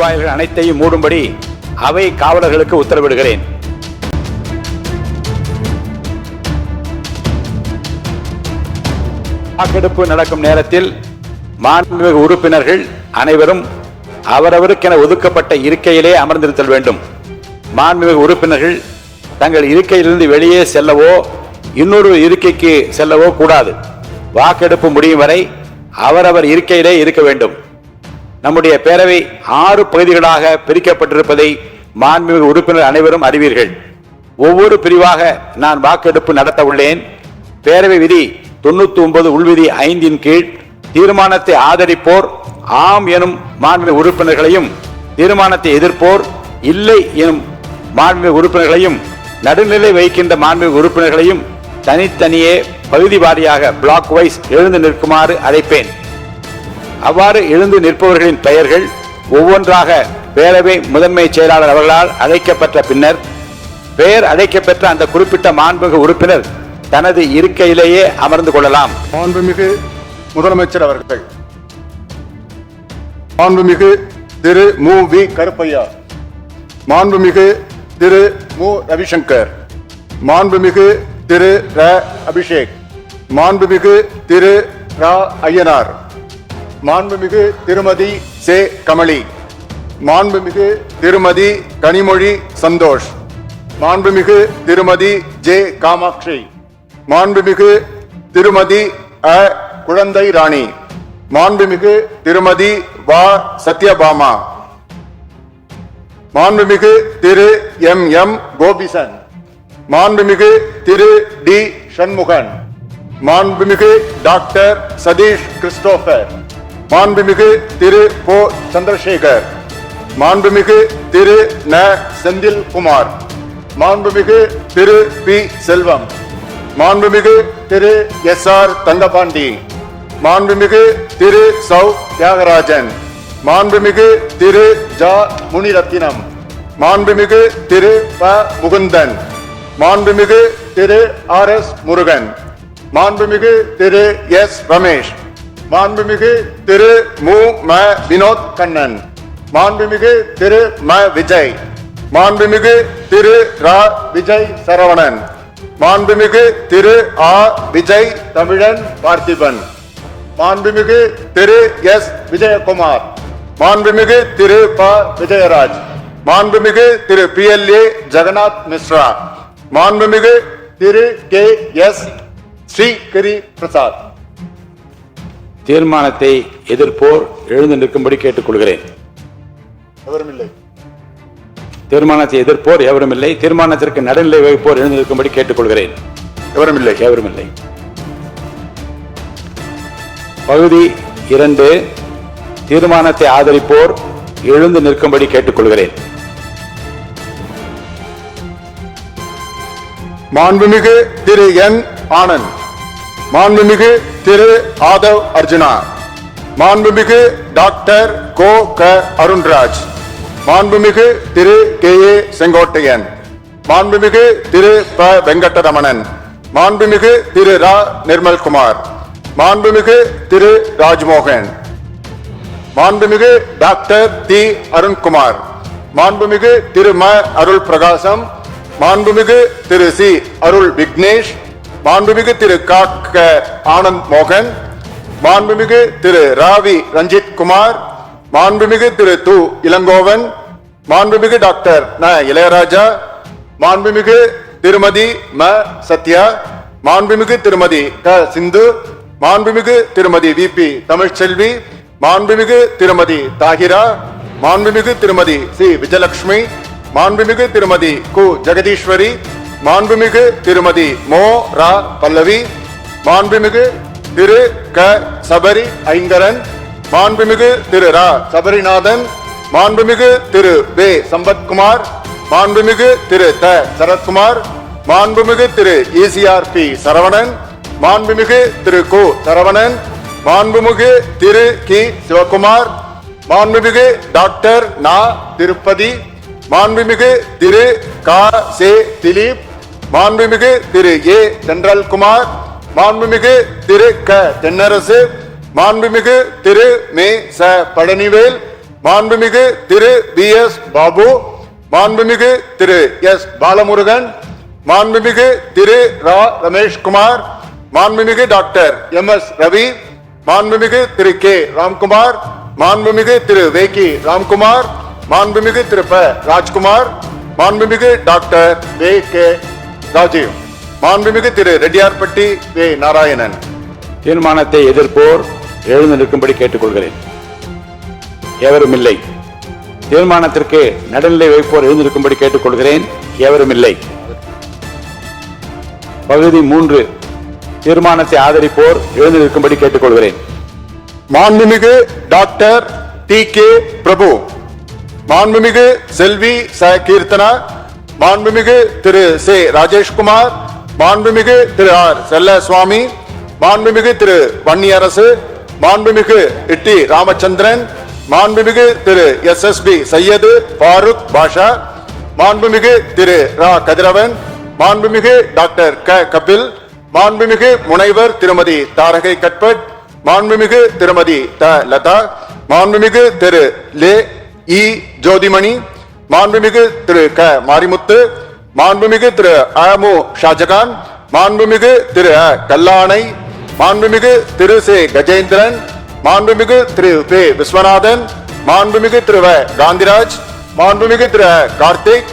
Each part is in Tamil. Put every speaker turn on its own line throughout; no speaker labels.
நுழைவாயில்கள் அனைத்தையும் மூடும்படி அவை காவலர்களுக்கு உத்தரவிடுகிறேன். வாக்கெடுப்பு நடக்கும் நேரத்தில் மாண்புமிகு உறுப்பினர்கள் அனைவரும் அவரவருக்கென ஒதுக்கப்பட்ட இருக்கையிலே அமர்ந்திருத்தல் வேண்டும். மாண்புமிகு உறுப்பினர்கள் தங்கள் இருக்கையிலிருந்து வெளியே செல்லவோ இன்னொரு இருக்கைக்கு செல்லவோ கூடாது. வாக்கெடுப்பு முடியும் வரை அவரவர் இருக்கையிலே இருக்க வேண்டும். நம்முடைய பேரவை 6 பகுதிகளாக பிரிக்கப்பட்டிருப்பதை மாண்புமிகு உறுப்பினர் அனைவரும் அறிவீர்கள். ஒவ்வொரு பிரிவாக நான் வாக்கெடுப்பு நடத்த உள்ளேன். பேரவை விதி 99 உள்விதி 5 கீழ் தீர்மானத்தை ஆதரிப்போர் ஆம் எனும் மாண்புமிகு உறுப்பினர்களையும், தீர்மானத்தை எதிர்ப்போர் இல்லை எனும் மாண்புமிகு உறுப்பினர்களையும், நடுநிலை வைக்கின்ற மாண்புமிகு உறுப்பினர்களையும் தனித்தனியே பகுதி வாரியாக பிளாக் வைஸ் எழுந்து நிற்குமாறு அழைப்பேன். அவ்வாறு எழுந்து நிற்பவர்களின் பெயர்கள் ஒவ்வொன்றாக பேரவை முதன்மை செயலாளர் அவர்களால் அழைக்கப்பட்ட பின்னர் பெயர் அழைக்கப்பெற்ற அந்த குறிப்பிட்ட மாண்புமிகு உறுப்பினர் தனது இருக்கையிலேயே அமர்ந்து கொள்ளலாம்.
மாண்புமிகு முதலமைச்சர் அவர்கள், மாண்புமிகு திரு மு வி கருப்பையா, மாண்புமிகு திரு மு ரவிசங்கர், மாண்புமிகு திரு ர அபிஷேக், மாண்புமிகு திரு ரா ஐயனார், மாண்புமிகு திருமதி சே கமலி, மாண்புமிகு திருமதி கனிமொழி சந்தோஷ், மாண்புமிகு திருமதி ஜே காமாட்சி, மாண்புமிகு திருமதி அ குழந்தை ராணி, மாண்புமிகு திருமதி வா சத்யபாமா, மாண்புமிகு திரு எம் எம் கோபிசன், மாண்புமிகு திரு டி சண்முகன், மாண்புமிகு டாக்டர் சதீஷ் கிறிஸ்டோபர், மாண்புமிகு திரு கோ சந்திரசேகர், மாண்புமிகு திரு ந செந்தில் குமார், மாண்புமிகு திரு பி செல்வம், மாண்புமிகு திரு எஸ் ஆர் தங்கபாண்டி, மாண்புமிகு திரு சௌ தியாகராஜன், மாண்புமிகு திரு ஜா முனிரத்தினம், மாண்புமிகு திரு ப முகுந்தன், மாண்புமிகு திரு ஆர் எஸ் முருகன், மாண்புமிகு திரு எஸ் ரமேஷ், மாண்புமிகு திரு மு ம வினோத் கண்ணன், மாண்புமிகு திரு ம விஜய், மாண்புமிகு திரு ரா விஜய் சரவணன், மாண்புமிகு திரு ஆ விஜய் தமிழன் பார்த்திபன், மாண்புமிகு திரு எஸ் விஜயகுமார், மாண்புமிகு திரு ப விஜயராஜ், மாண்புமிகு திரு P L A Jagannath Mishra, மாண்புமிகு திரு கே எஸ் ஸ்ரீகிரி பிரசாத்.
தீர்மானத்தை எதிர்ப்போர் எழுந்து நிற்கும்படி கேட்டுக்கொள்கிறேன்.
எவரும் இல்லை.
தீர்மானத்தை எதிர்ப்போர் எவரும் இல்லை. தீர்மானத்திற்கு நடுநிலை வைப்போர் எழுந்து நிற்கும்படி கேட்டுக்கொள்கிறேன்.
எவரும் இல்லை.
எவரும் இல்லை. பகுதி 2, தீர்மானத்தை ஆதரிப்போர் எழுந்து நிற்கும்படி கேட்டுக்கொள்கிறேன்.
மாண்புமிகு திரு என் ஆனந்த், மாண்புமிகு திரு ஆதவ் அர்ஜுனா, மாண்புமிகு டாக்டர் கோ க அருண்ராஜ், மாண்புமிகு திரு கே ஏ செங்கோட்டையன், மாண்புமிகு திரு ப வெங்கடரமணன், மாண்புமிகு திரு ரா நிர்மல்குமார், மாண்புமிகு திரு ராஜ்மோகன், மாண்புமிகு டாக்டர் டி அருண்குமார், மாண்புமிகு திரு ம அருள் பிரகாசம், மாண்புமிகு திரு சி அருள் விக்னேஷ், மாண்புமிகு திரு க ஆனந்த் மோகன், மாண்புமிகு திரு ராவி ரஞ்சித் குமார், மாண்புமிகு திரு து இளங்கோவன், மாண்புமிகு டாக்டர் ந இளையராஜா, மாண்புமிகு திருமதி ம சத்யா, மாண்புமிகு திருமதி க சிந்து, மாண்புமிகு திருமதி வி பி தமிழ்ச்செல்வி, மாண்புமிகு திருமதி தாகிரா, மாண்புமிகு திருமதி சி விஜயலட்சுமி, மாண்புமிகு திருமதி கு ஜெகதீஸ்வரி, மாண்புமிகு திருமதி மோ ரா பல்லவி, மாண்புமிகு திரு க சபரி ஐங்கரன், மாண்புமிகு திரு ரா சபரிநாதன், மாண்புமிகு திரு வே சம்பத்குமார், மாண்புமிகு திரு த சரத்குமார், மாண்புமிகு திரு ECRP சரவணன், மாண்புமிகு திரு கு சரவணன், மாண்புமிகு திரு கி சிவகுமார், மாண்புமிகு டாக்டர் நா திருப்பதி, மாண்புமிகு திரு கா சே திலீப், மாண்புமிகு திரு ஏ சென்றல்குமார், மாண்புமிகு திரு க தென்னரசு, மாண்புமிகு திரு மே ச பழனிவேல், மாண்புமிகு திரு V.S. பாபு, மாண்புமிகு திரு S. பாலமுருகன், மாண்புமிகு திரு ரமேஷ்குமார், மாண்புமிகு டாக்டர் M.S. ரவி, மாண்புமிகு திரு K. ராம்குமார், மாண்புமிகு திரு வேக்கி ராம்குமார், மாண்புமிகு திரு ப. ராஜ்குமார், மாண்புமிகு டாக்டர் V.K. ராஜீவ், மாண்புமிகு திரு ரெட்டியார்பட்டி வே. நாராயணன்.
தீர்மானத்தை எதிர்ப்போர் எழுந்து நிற்கும்படி கேட்டுக்கொள்கிறேன். எவரும் இல்லை. தீர்மானத்திற்கு நடுநிலை வைப்போர் எழுந்து நிற்கும்படி கேட்டுக்கொள்கிறேன். எவரும் இல்லை. பகுதி 3, தீர்மானத்தை ஆதரிப்போர் எழுந்து நிற்கும்படி கேட்டுக்கொள்கிறேன்.
மாண்புமிகு டாக்டர் T.K. பிரபு, மாண்புமிகு செல்வி ச. கீர்த்தனா, மாண்புமிகு திரு சே. ராஜேஷ்குமார், மாண்புமிகு திரு ஆர். செல்லசுவாமி, மாண்புமிகு திரு வன்னியரசு, மாண்புமிகு டி. ராமச்சந்திரன், மாண்புமிகு திரு S.S.B. சையது ஃபாரூக் பாஷா, மாண்புமிகு திரு ரா. கதிரவன், மாண்புமிகு டாக்டர் க. கபில், மாண்புமிகு முனைவர் திருமதி தாரகை கட்பட், மாண்புமிகு திருமதி த. லதா, மாண்புமிகு திரு லே. இ. ஜோதிமணி, மாண்புமிகு திரு க. மாரிமுத்து, மாண்புமிகு திரு அமு. ஷாஜகான், மாண்புமிகு திரு அ. கல்லானை, மாண்புமிகு திரு சே. கஜேந்திரன், மாண்புமிகு திரு பே. விஸ்வநாதன், மாண்புமிகு திரு வ. காந்திராஜ், மாண்புமிகு திரு அ. கார்த்திக்,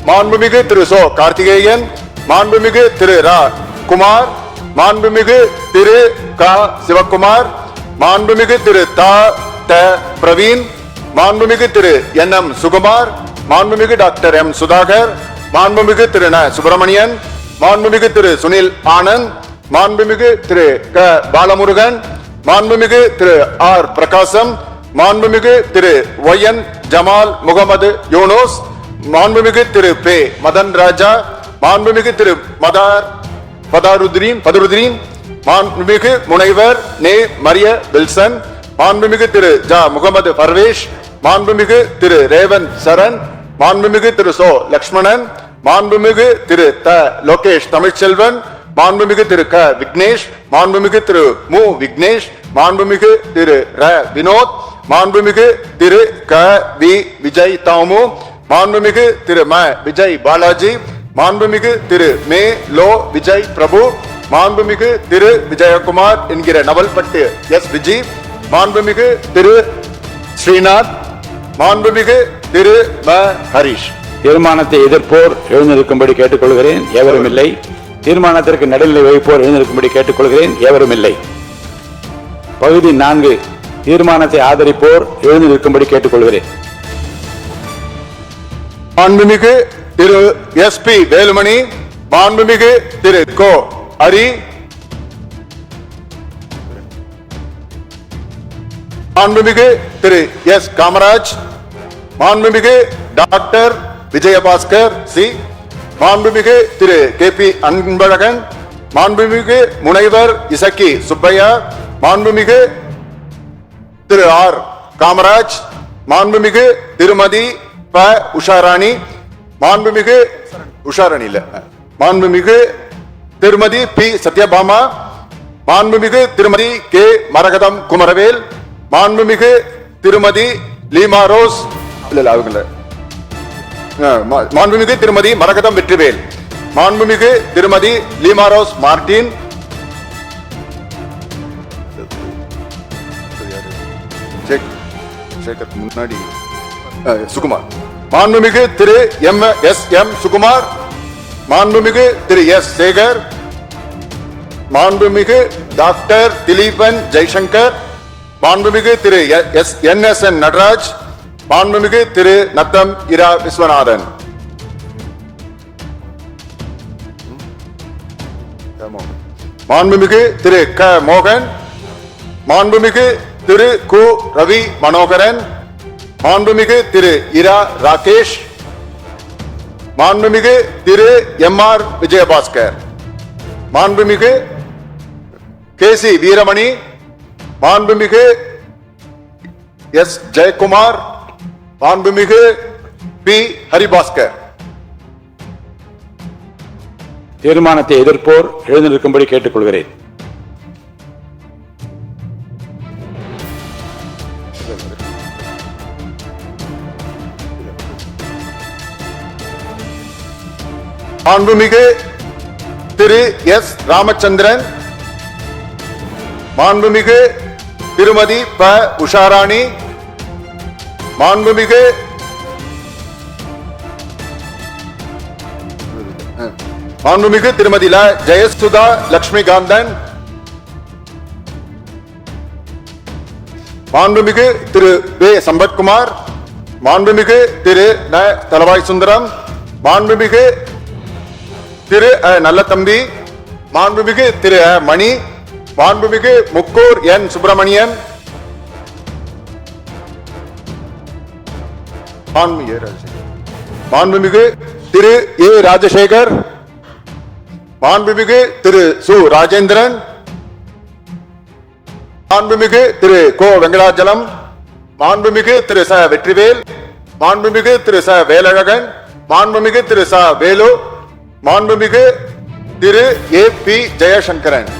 மாண்புமிகு திரு சோ. கார்த்திகேயன், மாண்புமிகு திரு ரா. குமார், மாண்புமிகு திரு க. சிவக்குமார், மாண்புமிகு திரு த. பிரவீன், மாண்புமிகு திரு N.M. சுகுமார், மாண்புமிகு டாக்டர் M. சுதாகர், மாண்புமிகு திரு ந. சுப்பிரமணியன், மாண்புமிகு திரு சுனில் ஆனந்த், மாண்புமிகு திரு க. பாலமுருகன், மாண்புமிகு திரு ஆர். பிரகாசம், மாண்புமிகு திரு Y.N. ஜமால் முகமது யூனூஸ், மாண்புமிகு திரு பே. மதன் ராஜா, மாண்புமிகு திரு பதருதீன், மாண்புமிகு முனைவர் நே. மரிய வில்சன், மாண்புமிகு திரு ஜ. முகமது பர்வேஷ், மாண்புமிகு திரு ரேவந்த் சரண், மாண்புமிகு திரு சோ. லக்ஷ்மணன், மாண்புமிகு திரு த. லோகேஷ் தமிழ்ச்செல்வன், மாண்புமிகு திரு க. விக்னேஷ், மாண்புமிகு திரு மு. விக்னேஷ், மாண்புமிகு திரு ர. வினோத், மாண்புமிகு திரு க. வி. விஜய் தாமு, மாண்புமிகு திரு ம. விஜய் பாலாஜி, மாண்புமிகு திரு மே. லோ. விஜய் பிரபு, மாண்புமிகு திரு விஜயகுமார் என்கிற நவல்பட்டு எஸ். விஜி, மாண்புமிகு திரு ஸ்ரீநாத், மாண்புமிகு திரு ம. ஹரிஷ்.
தீர்மானத்தை எதிர்ப்போர் எழுந்திருக்கும்படி கேட்டுக்கொள்கிறேன். எவரும் இல்லை. தீர்மானத்திற்கு நடுநிலை வைப்போர் எழுந்திருக்கும்படி கேட்டுக்கொள்கிறேன். எவரும் இல்லை. பகுதி 4, தீர்மானத்தை ஆதரிப்போர் எழுந்திருக்கும்படி கேட்டுக்கொள்கிறேன்.
மாண்புமிகு திரு S.P. வேலுமணி, மாண்புமிகு திரு கோ. ஹரி, மாண்புமிகு திரு எஸ். காமராஜ், மாண்புமிகு டாக்டர் விஜயபாஸ்கர் சி, மாண்புமிகு திரு K.P. அன்பழகன், மாண்புமிகு முனைவர் இசக்கி சுப்பையா, மாண்புமிகு திரு ஆர். காமராஜ், மாண்புமிகு திருமதி ப. உஷாராணி, மாண்புமிகு உஷாராணி இல்ல, மாண்புமிகு திருமதி பி. சத்யபாமா, மாண்புமிகு திருமதி கே. மரகதம் குமரவேல், மாண்புமிகு திருமதி லீமா ரோஸ் மாண்புமிகு திருமதி மரகதம் வெற்றிவேல், மாண்புமிகு திருமதி லீமா ரோஸ் மார்டின், முன்னாடி சுகுமார், மாண்புமிகு திரு M.S.M. சுகுமார், மாண்புமிகு திரு எஸ். சேகர், மாண்புமிகு டாக்டர் திலீபன் ஜெய்சங்கர், மாண்புமிகு திரு N.S.N. நடராஜ், மாண்புமிகு திரு நத்தம் இரா விஸ்வநாதன். மாண்புமிகு திரு க. மோகன், மாண்புமிகு திரு கு. ரவி மனோகரன், மாண்புமிகு திரு இரா. ராகேஷ், மாண்புமிகு திரு M.R. விஜயபாஸ்கர், மாண்புமிகு K.C. வீரமணி, மாண்புமிகு எஸ். ஜெயக்குமார், மாண்புமிகு பி. ஹரிபாஸ்கர்.
தீர்மானத்தை எதிர்ப்போர் எழுந்திருக்கும்படி கேட்டுக்கொள்கிறேன்.
மாண்புமிகு திரு எஸ் ராமச்சந்திரன், மாண்புமிகு திருமதி ப உஷாராணி, மாண்புமிகு திருமதி ல ஜெயசுதா லட்சுமிகாந்தன், மாண்புமிகு திரு வே சம்பத்குமார், மாண்புமிகு திரு ந தலவாய் சுந்தரம், மாண்புமிகு திரு நல்லதம்பி, மாண்புமிகு திரு மணி, மாண்புமிகு முக்கூர் என் சுப்பிரமணியன், மாண்புமிகு திரு ஏ ராஜசேகர், மாண்புமிகு திரு சு ராஜேந்திரன், மாண்புமிகு திரு கோ வெங்கடாச்சலம், மாண்புமிகு திரு ச வெற்றிவேல், மாண்புமிகு திரு ச வேலழகன், மாண்புமிகு திரு ச வேலு, மாண்புமிகு திரு ஏ பி ஜெயசங்கரன்.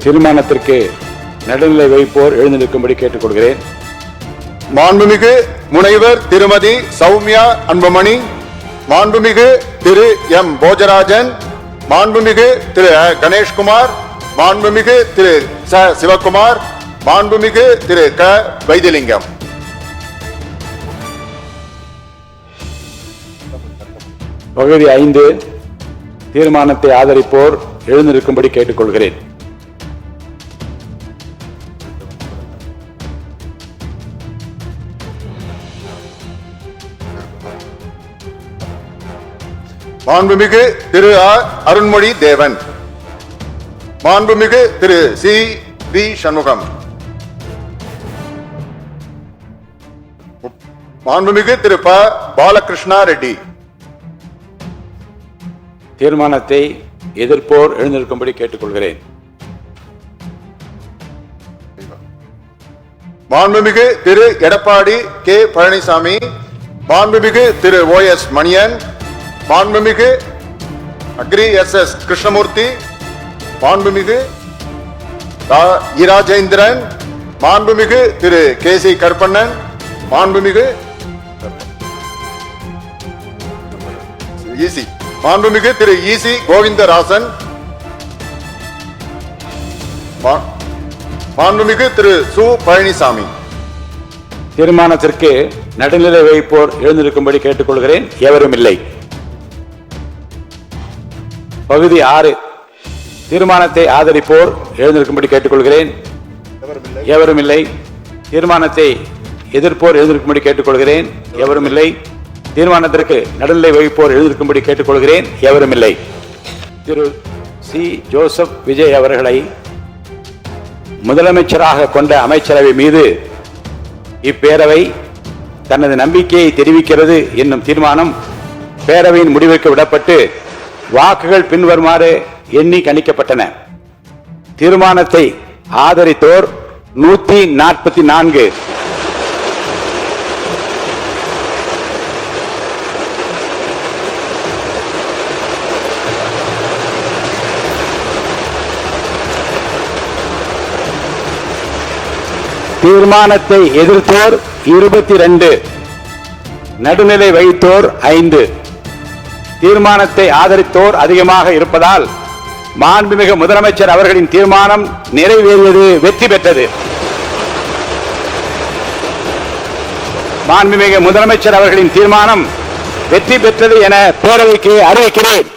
தீர்மானத்திற்கு நடுநிலை வைப்போர் எழுந்திருக்கும்படி கேட்டுக்கொள்கிறேன்.
மாண்புமிகு முனைவர் திருமதி சௌமியா அன்புமணி, மாண்புமிகு திரு எம் போஜராஜன், மாண்புமிகு திரு கணேஷ்குமார், மாண்புமிகு திரு ச சிவகுமார், மாண்புமிகு திரு க வைத்திலிங்கம்.
பகுதி 5 தீர்மானத்தை ஆதரிப்போர் எழுந்திருக்கும்படி கேட்டுக்கொள்கிறேன்.
மாண்புமிகு திரு அருண்மொழி தேவன், மாண்புமிகு திரு சி வி சண்முகம், மாண்புமிகு திரு ப பாலகிருஷ்ணா ரெட்டி.
தீர்மானத்தை எதிர்ப்போர் எழுந்திருக்கும்படி கேட்டுக்கொள்கிறேன்.
மாண்புமிகு திரு எடப்பாடி கே பழனிசாமி, மாண்புமிகு திரு ஓ எஸ் மணியன், மாண்புமிகு அக்ரி எஸ் எஸ் கிருஷ்ணமூர்த்தி, மாண்புமிகு ராஜேந்திரன், மாண்புமிகு திரு கே சி கருப்பண்ணன், மாண்புமிகு ஈசி, மாண்புமிகு திரு ஈசி கோவிந்தராசன், மாண்புமிகு திரு சு பழனிசாமி.
தீர்மானத்திற்கு நடுநிலை வைப்போர் எழுந்திருக்கும்படி கேட்டுக்கொள்கிறேன். எவரும் இல்லை. பகுதி 6 தீர்மானத்தை ஆதரிப்போர் எழுந்திருக்கும்படி கேட்டுக்கொள்கிறேன். எவரும் இல்லை. தீர்மானத்தை எதிர்ப்போர் எழுந்திருக்கும்படி கேட்டுக்கொள்கிறேன். எவரும் இல்லை. தீர்மானத்திற்கு நடுநிலை வகிப்போர் எழுந்திருக்கும்படி கேட்டுக்கொள்கிறேன். எவரும் இல்லை. திரு சி ஜோசப் விஜய் அவர்களை முதலமைச்சராக கொண்ட அமைச்சரவை மீது இப்பேரவை தனது நம்பிக்கையை தெரிவிக்கிறது என்னும் தீர்மானம் பேரவையின் முடிவுக்கு விடப்பட்டு வாக்குகள் பின்வருமாறு எண்ணி கணிக்கப்பட்டன. தீர்மானத்தை ஆதரித்தோர் 144, தீர்மானத்தை எதிர்த்தோர் 22, நடுநிலை வைத்தோர் 5. தீர்மானத்தை ஆதரித்தோர் அதிகமாக இருப்பதால் மாண்புமிகு முதலமைச்சர் அவர்களின் தீர்மானம் நிறைவேறியது, வெற்றி பெற்றது. மாண்புமிகு முதலமைச்சர் அவர்களின் தீர்மானம் வெற்றி பெற்றது என பேரவைக்கு அறிவிக்கிறேன்.